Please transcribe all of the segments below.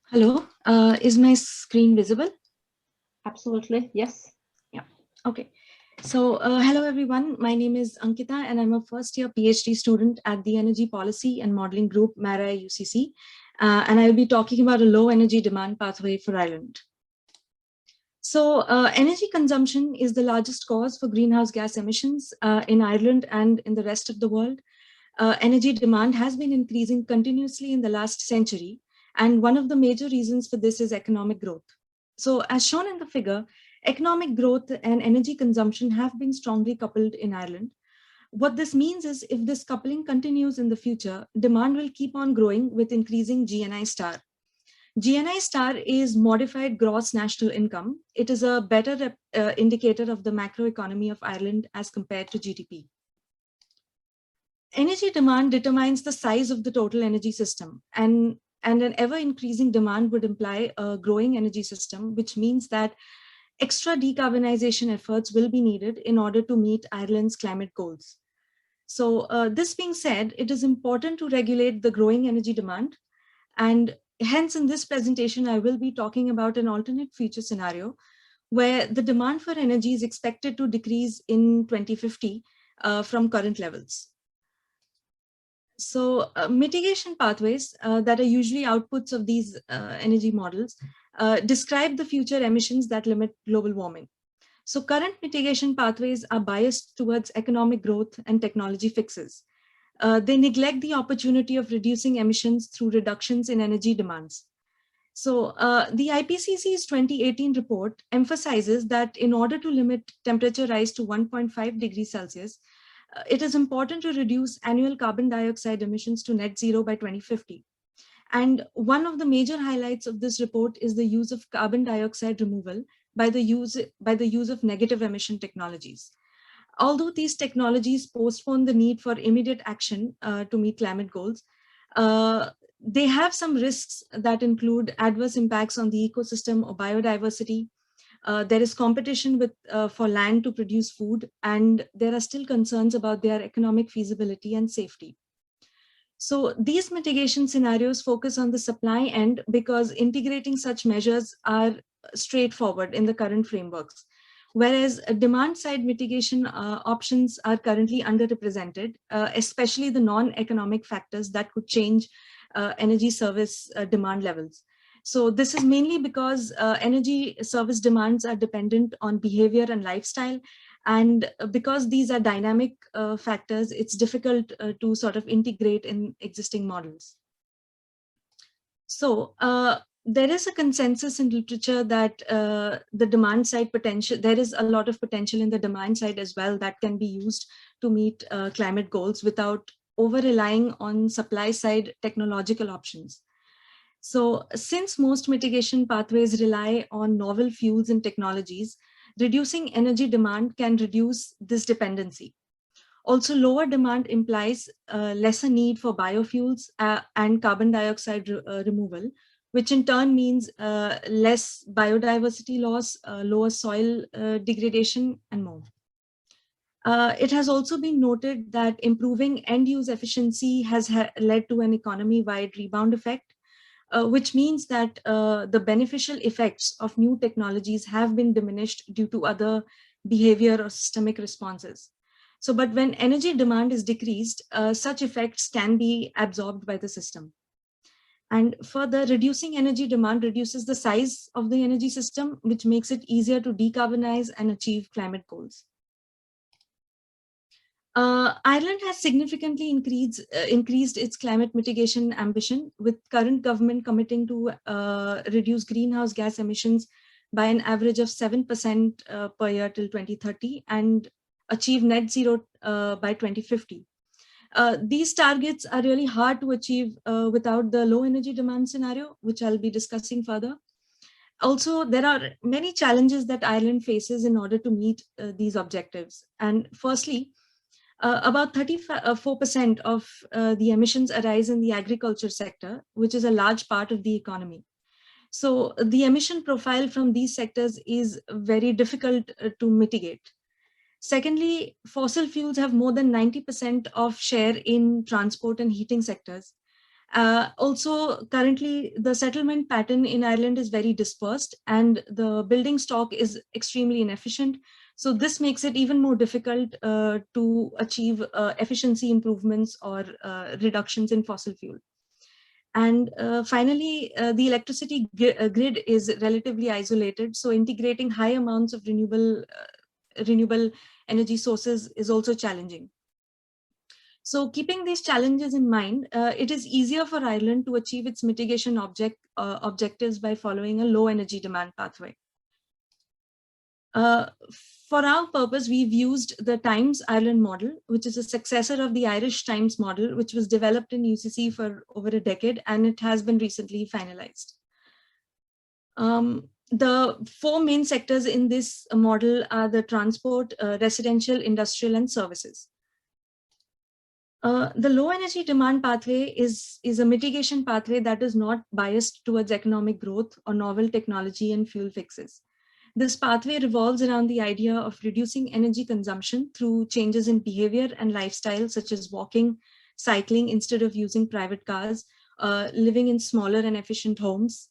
Hello, is my screen visible? Absolutely, yes. Yeah, okay. So, hello everyone. My name is Ankita and I'm a first year PhD student at the Energy Policy and Modeling Group, MARA UCC. And I'll be talking about a low energy demand pathway for Ireland. So, energy consumption is the largest cause for greenhouse gas emissions in Ireland and in the rest of the world. Energy demand has been increasing continuously in the last century. And one of the major reasons for this is economic growth. So as shown in the figure, economic growth and energy consumption have been strongly coupled in Ireland. What this means is if this coupling continues in the future, demand will keep on growing with increasing GNI star. GNI star is modified gross national income. It is a better indicator of the macroeconomy of Ireland as compared to GDP. Energy demand determines the size of the total energy system, and an ever increasing demand would imply a growing energy system, which means that extra decarbonization efforts will be needed in order to meet Ireland's climate goals. So this being said, it is important to regulate the growing energy demand. And hence in this presentation, I will be talking about an alternate future scenario where the demand for energy is expected to decrease in 2050 from current levels. So mitigation pathways that are usually outputs of these energy models describe the future emissions that limit global warming. So current mitigation pathways are biased towards economic growth and technology fixes. They neglect the opportunity of reducing emissions through reductions in energy demands. So the IPCC's 2018 report emphasizes that in order to limit temperature rise to 1.5 degrees Celsius, it is important to reduce annual carbon dioxide emissions to net zero by 2050. And one of the major highlights of this report is the use of carbon dioxide removal by the use of negative emission technologies. Although these technologies postpone the need for immediate action to meet climate goals, they have some risks that include adverse impacts on the ecosystem or biodiversity. There is competition for land to produce food, and there are still concerns about their economic feasibility and safety. So these mitigation scenarios focus on the supply end because integrating such measures are straightforward in the current frameworks, whereas demand side mitigation options are currently underrepresented, especially the non-economic factors that could change energy service demand levels. So this is mainly because energy service demands are dependent on behavior and lifestyle. And because these are dynamic factors, it's difficult to sort of integrate in existing models. So there is a consensus in literature that the demand side potential, there is a lot of potential in the demand side as well that can be used to meet climate goals without over-relying on supply side technological options. So since most mitigation pathways rely on novel fuels and technologies, reducing energy demand can reduce this dependency. Also, lower demand implies lesser need for biofuels and carbon dioxide removal, which in turn means less biodiversity loss, lower soil degradation, and more. It has also been noted that improving end-use efficiency has led to an economy-wide rebound effect, which means that the beneficial effects of new technologies have been diminished due to other behavior or systemic responses. So, but when energy demand is decreased, such effects can be absorbed by the system. And further, reducing energy demand reduces the size of the energy system, which makes it easier to decarbonize and achieve climate goals. Ireland has significantly increased its climate mitigation ambition, with current government committing to reduce greenhouse gas emissions by an average of 7% per year till 2030 and achieve net zero by 2050. These targets are really hard to achieve without the low energy demand scenario, which I'll be discussing further. Also, there are many challenges that Ireland faces in order to meet these objectives. And firstly, about 34% of the emissions arise in the agriculture sector, which is a large part of the economy. So the emission profile from these sectors is very difficult to mitigate. Secondly, fossil fuels have more than 90% of share in transport and heating sectors. Also, currently, the settlement pattern in Ireland is very dispersed and the building stock is extremely inefficient. So this makes it even more difficult to achieve efficiency improvements or reductions in fossil fuel. And finally, the electricity grid is relatively isolated. So integrating high amounts of renewable energy sources is also challenging. So keeping these challenges in mind, it is easier for Ireland to achieve its mitigation objectives by following a low energy demand pathway. For our purpose, we've used the Times Ireland model, which is a successor of the Irish Times model, which was developed in UCC for over a decade, and it has been recently finalized. The four main sectors in this model are the transport, residential, industrial, and services. The low energy demand pathway is a mitigation pathway that is not biased towards economic growth or novel technology and fuel fixes. This pathway revolves around the idea of reducing energy consumption through changes in behavior and lifestyle, such as walking, cycling instead of using private cars, living in smaller and efficient homes.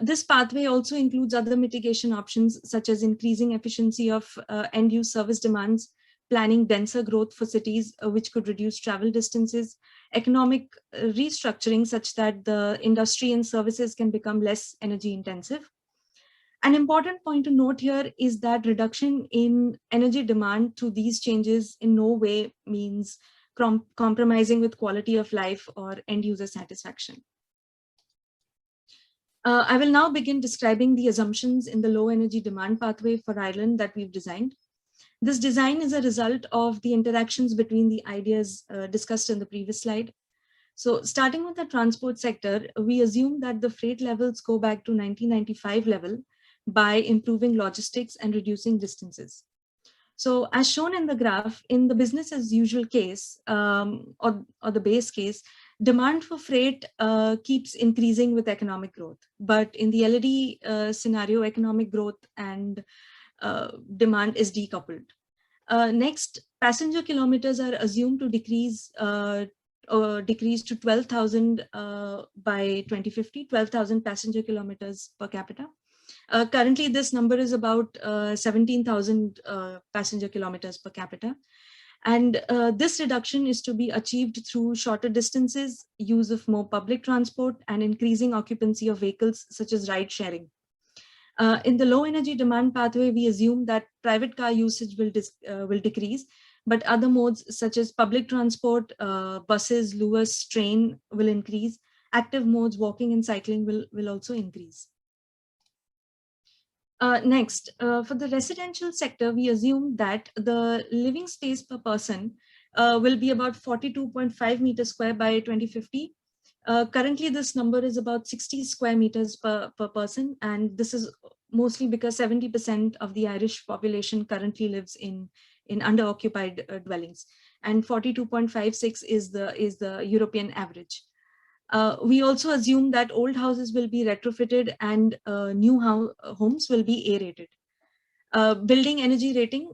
This pathway also includes other mitigation options, such as increasing efficiency of end-use service demands, planning denser growth for cities, which could reduce travel distances, economic restructuring such that the industry and services can become less energy intensive. An important point to note here is that reduction in energy demand through these changes in no way means compromising with quality of life or end user satisfaction. I will now begin describing the assumptions in the low energy demand pathway for Ireland that we've designed. This design is a result of the interactions between the ideas discussed in the previous slide. So starting with the transport sector, we assume that the freight levels go back to 1995 level by improving logistics and reducing distances. So as shown in the graph, in the business as usual case, or the base case, demand for freight keeps increasing with economic growth. But in the LED scenario, economic growth and demand is decoupled. Next, passenger kilometers are assumed to decrease to 12,000 by 2050, 12,000 passenger kilometers per capita. Currently, this number is about 17,000 passenger kilometers per capita. And this reduction is to be achieved through shorter distances, use of more public transport, and increasing occupancy of vehicles such as ride sharing. In the low energy demand pathway, we assume that private car usage will decrease, but other modes such as public transport, buses, Luas, train will increase. Active modes, walking and cycling will also increase. Next, for the residential sector, we assume that the living space per person will be about 42.5 meters square by 2050. Currently, this number is about 60 square meters per person, and this is mostly because 70% of the Irish population currently lives in under-occupied dwellings, and 42.56 is the European average. We also assume that old houses will be retrofitted and new homes will be A-rated. Building energy rating,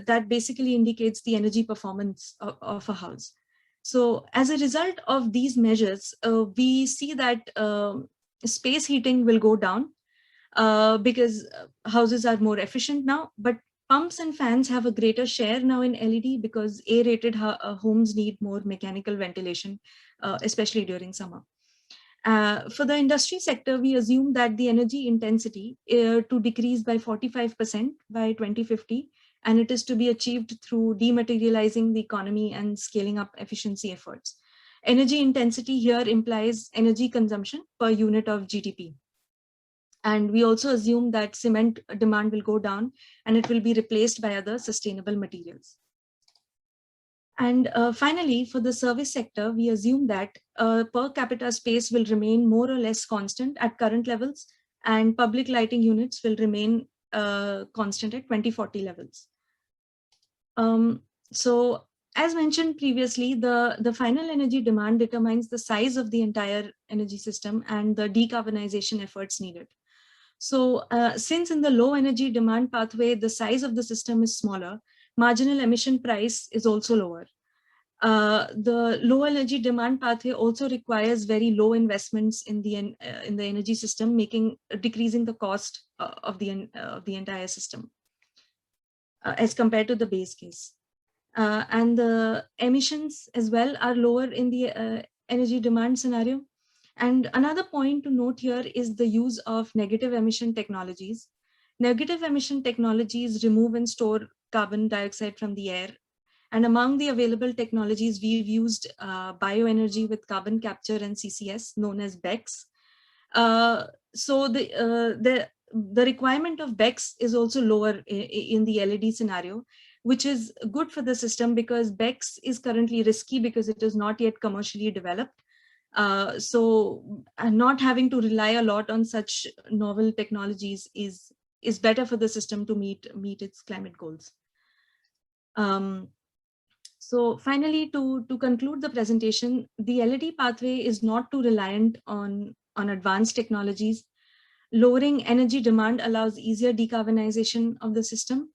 that basically indicates the energy performance of a house. So as a result of these measures, we see that space heating will go down because houses are more efficient now, but pumps and fans have a greater share now in LED because A-rated homes need more mechanical ventilation, especially during summer. For the industry sector, we assume that the energy intensity to decrease by 45% by 2050, and it is to be achieved through dematerializing the economy and scaling up efficiency efforts. Energy intensity here implies energy consumption per unit of GDP. And we also assume that cement demand will go down and it will be replaced by other sustainable materials. And finally, for the service sector, we assume that per capita space will remain more or less constant at current levels, and public lighting units will remain constant at 2040 levels. So as mentioned previously, the final energy demand determines the size of the entire energy system and the decarbonization efforts needed. So since in the low energy demand pathway, the size of the system is smaller, marginal emission price is also lower. The low energy demand pathway also requires very low investments in the energy system, decreasing the cost of the entire system as compared to the base case. And the emissions as well are lower in the energy demand scenario. And another point to note here is the use of negative emission technologies. Negative emission technologies remove and store carbon dioxide from the air. And among the available technologies, we've used bioenergy with carbon capture and CCS, known as BECCS. So the requirement of BECCS is also lower in the LED scenario, which is good for the system because BECCS is currently risky because it is not yet commercially developed. So not having to rely a lot on such novel technologies is better for the system to meet its climate goals. So finally, to conclude the presentation, the LED pathway is not too reliant on advanced technologies. Lowering energy demand allows easier decarbonization of the system.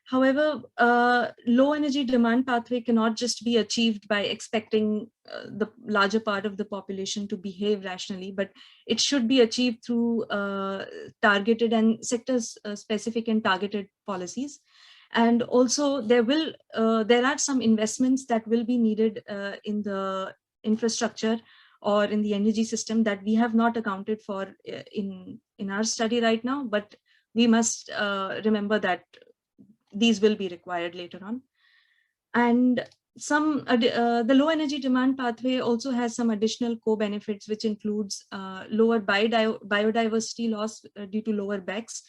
However, low energy demand pathway cannot just be achieved by expecting the larger part of the population to behave rationally, but it should be achieved through targeted and sector-specific and targeted policies. And also there are some investments that will be needed in the infrastructure or in the energy system that we have not accounted for in our study right now, but we must remember that these will be required later on. And the low energy demand pathway also has some additional co-benefits, which includes lower biodiversity loss due to lower BECCS,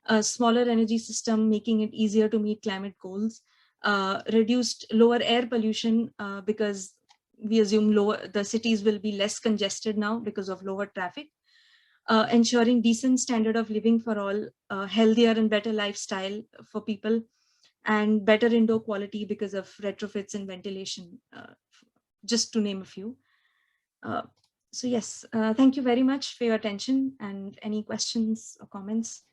a smaller energy system, making it easier to meet climate goals, reduced lower air pollution because we assume the cities will be less congested now because of lower traffic, ensuring decent standard of living for all, healthier and better lifestyle for people, and better indoor quality because of retrofits and ventilation, just to name a few. So yes, thank you very much for your attention, and any questions or comments?